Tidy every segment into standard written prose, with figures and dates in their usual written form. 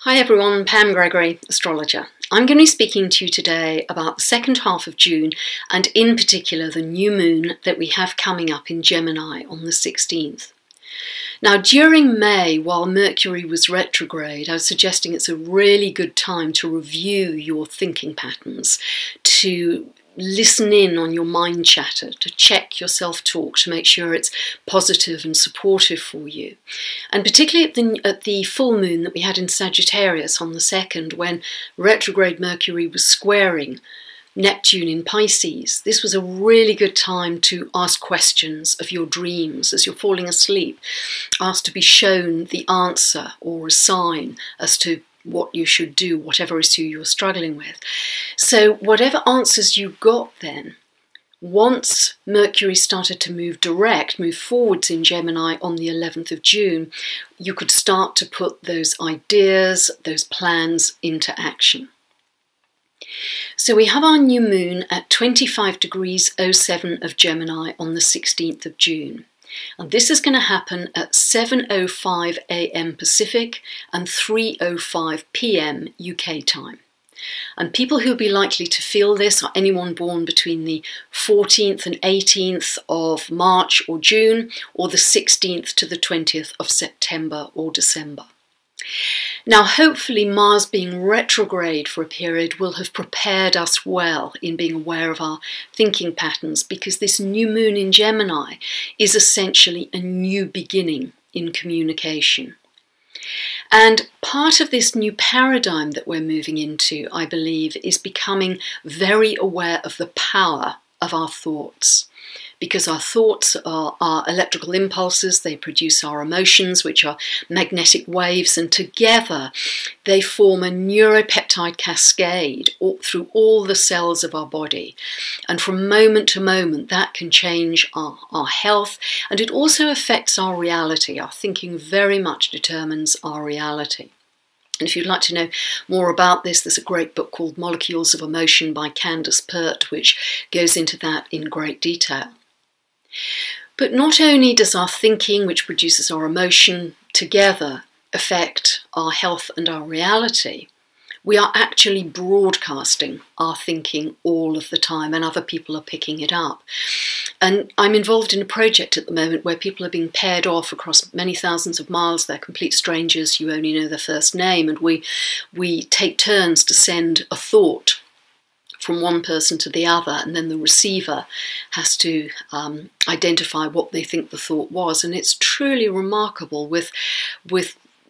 Hi everyone, Pam Gregory, astrologer. I'm going to be speaking to you today about the second half of June and in particular the new moon that we have coming up in Gemini on the 16th. Now during May, while Mercury was retrograde, I was suggesting it's a really good time to review your thinking patterns, to listen in on your mind chatter, to check your self-talk to make sure it's positive and supportive for you. And particularly at the full moon that we had in Sagittarius on the 2nd, when retrograde Mercury was squaring Neptune in Pisces, this was a really good time to ask questions of your dreams as you're falling asleep, ask to be shown the answer or a sign as to what you should do, whatever issue you're struggling with. So whatever answers you got then, once Mercury started to move forwards in Gemini on the 11th of June, you could start to put those ideas, those plans into action. So we have our new moon at 25 degrees 07 of Gemini on the 16th of June. And this is going to happen at 7:05 a.m. Pacific and 3:05 p.m. UK time. And people who will be likely to feel this are anyone born between the 14th and 18th of March or June, or the 16th to the 20th of September or December. Now, hopefully Mars being retrograde for a period will have prepared us well in being aware of our thinking patterns, because this new moon in Gemini is essentially a new beginning in communication. And part of this new paradigm that we're moving into, I believe, is becoming very aware of the power of our thoughts. Because our thoughts are electrical impulses, they produce our emotions, which are magnetic waves, and together they form a neuropeptide cascade through all the cells of our body. And from moment to moment, that can change our health, and it also affects our reality. Our thinking very much determines our reality. And if you'd like to know more about this, there's a great book called Molecules of Emotion by Candace Pert, which goes into that in great detail. But not only does our thinking, which produces our emotion, together affect our health and our reality, we are actually broadcasting our thinking all of the time, and other people are picking it up. And I'm involved in a project at the moment where people are being paired off across many thousands of miles. They're complete strangers, you only know their first name, and we take turns to send a thought from one person to the other, and then the receiver has to identify what they think the thought was. And it's truly remarkable with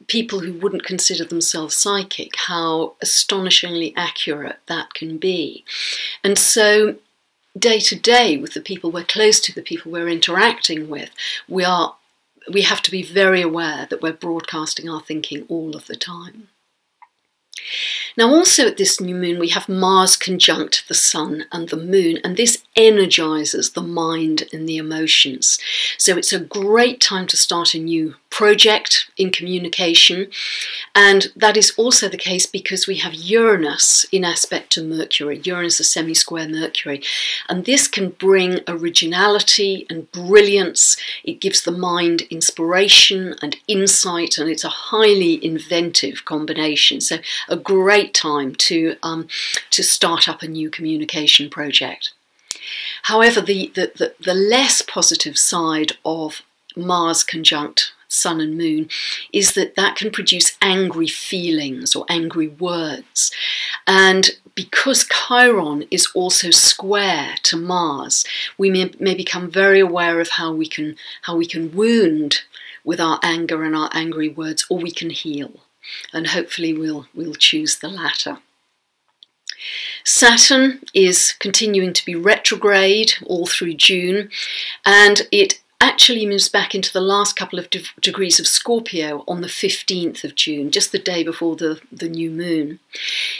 people who wouldn't consider themselves psychic, how astonishingly accurate that can be. And so day to day with the people we're close to, the people we're interacting with, we have to be very aware that we're broadcasting our thinking all of the time. Now also at this new moon we have Mars conjunct the Sun and the Moon, and this energizes the mind and the emotions. So it's a great time to start a new project in communication, and that is also the case because we have Uranus in aspect to Mercury. Uranus is semi-square Mercury, and this can bring originality and brilliance. It gives the mind inspiration and insight, and it's a highly inventive combination. So a great time to start up a new communication project. However, the less positive side of Mars conjunct Sun and Moon is that can produce angry feelings or angry words. And because Chiron is also square to Mars, we may become very aware of how we can wound with our anger and our angry words, or we can heal. And hopefully we'll choose the latter. Saturn is continuing to be retrograde all through June, and it actually moves back into the last couple of degrees of Scorpio on the 15th of June, just the day before the new moon.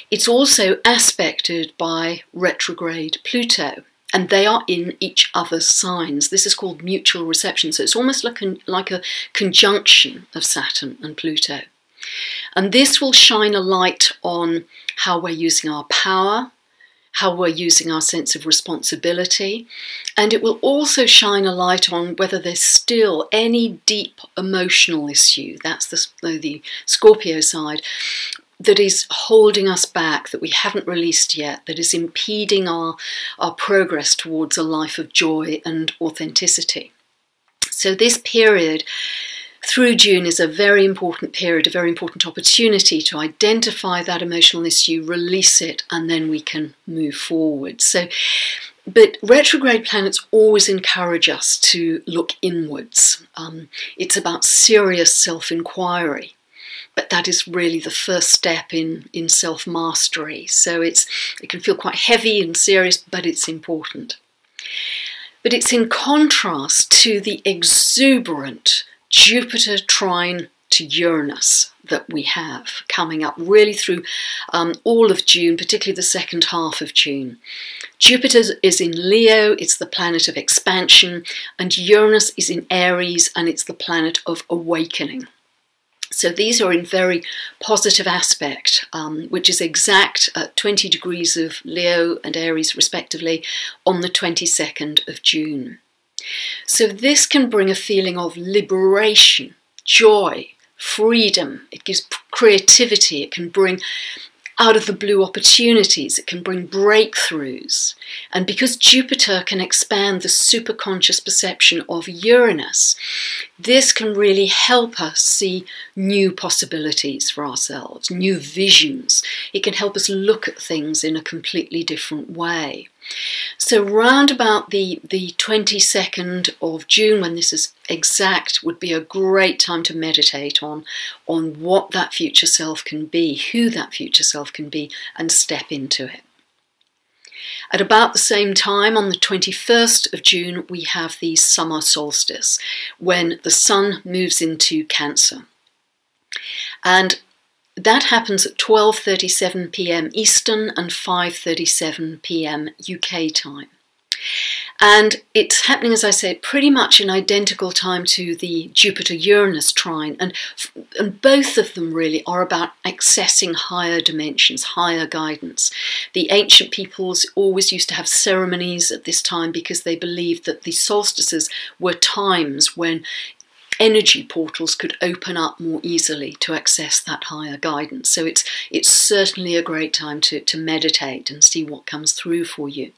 It's also aspected by retrograde Pluto, and they are in each other's signs. This is called mutual reception, so it's almost like a conjunction of Saturn and Pluto. And this will shine a light on how we're using our power, how we're using our sense of responsibility, and it will also shine a light on whether there's still any deep emotional issue, that's the Scorpio side, that is holding us back, that we haven't released yet, that is impeding our progress towards a life of joy and authenticity. So this period through June is a very important period, a very important opportunity to identify that emotional issue, release it, and then we can move forward. But retrograde planets always encourage us to look inwards. It's about serious self-inquiry, but that is really the first step in self-mastery. So it can feel quite heavy and serious, but it's important. But it's in contrast to the exuberant Jupiter trine to Uranus that we have coming up really through all of June, particularly the second half of June. Jupiter is in Leo, it's the planet of expansion, and Uranus is in Aries, and it's the planet of awakening. So these are in very positive aspect, which is exact at 20 degrees of Leo and Aries respectively on the 22nd of June. So this can bring a feeling of liberation, joy, freedom. It gives creativity. It can bring out of the blue opportunities. It can bring breakthroughs. And because Jupiter can expand the superconscious perception of Uranus, this can really help us see new possibilities for ourselves, new visions. It can help us look at things in a completely different way. So round about the 22nd of June, when this is exact, would be a great time to meditate on what that future self can be, who that future self can be, and step into it. At about the same time, on the 21st of June, we have the summer solstice, when the sun moves into Cancer. And that happens at 12:37 p.m. Eastern and 5:37 p.m. UK time. And it's happening, as I said, pretty much in identical time to the Jupiter-Uranus trine. And both of them really are about accessing higher dimensions, higher guidance. The ancient peoples always used to have ceremonies at this time because they believed that the solstices were times when energy portals could open up more easily to access that higher guidance. So it's certainly a great time to meditate and see what comes through for you.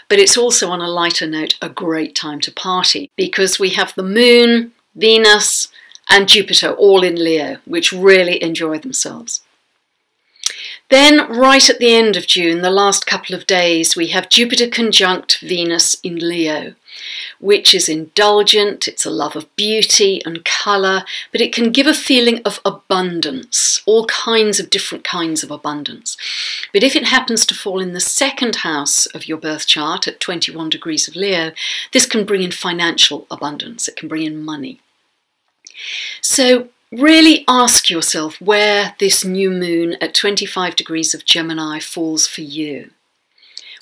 But it's also, on a lighter note, a great time to party, because we have the Moon, Venus and Jupiter all in Leo, which really enjoy themselves. Then, right at the end of June, the last couple of days, we have Jupiter conjunct Venus in Leo, which is indulgent. It's a love of beauty and colour, but it can give a feeling of abundance, all kinds of different kinds of abundance. But if it happens to fall in the second house of your birth chart at 21 degrees of Leo, this can bring in financial abundance. It can bring in money. So really ask yourself where this new moon at 25 degrees of Gemini falls for you.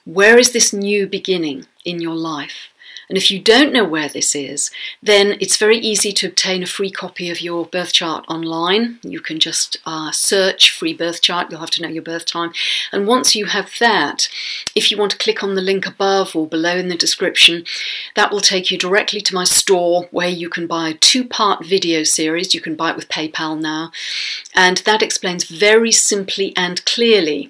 Where is this new beginning in your life? And if you don't know where this is, then it's very easy to obtain a free copy of your birth chart online. You can just search free birth chart. You'll have to know your birth time. And once you have that, if you want to click on the link above or below in the description, that will take you directly to my store where you can buy a 2-part video series. You can buy it with PayPal now. And that explains very simply and clearly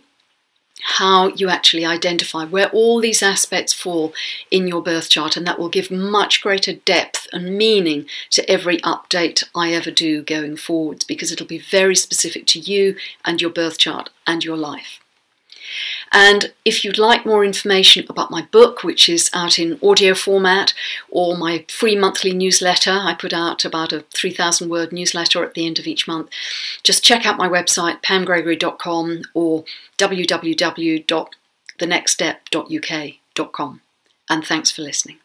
how you actually identify where all these aspects fall in your birth chart, and that will give much greater depth and meaning to every update I ever do going forwards, because it'll be very specific to you and your birth chart and your life. And if you'd like more information about my book, which is out in audio format, or my free monthly newsletter, I put out about a 3,000-word newsletter at the end of each month, just check out my website, pamgregory.com, or www.thenextstep.uk.com. And thanks for listening.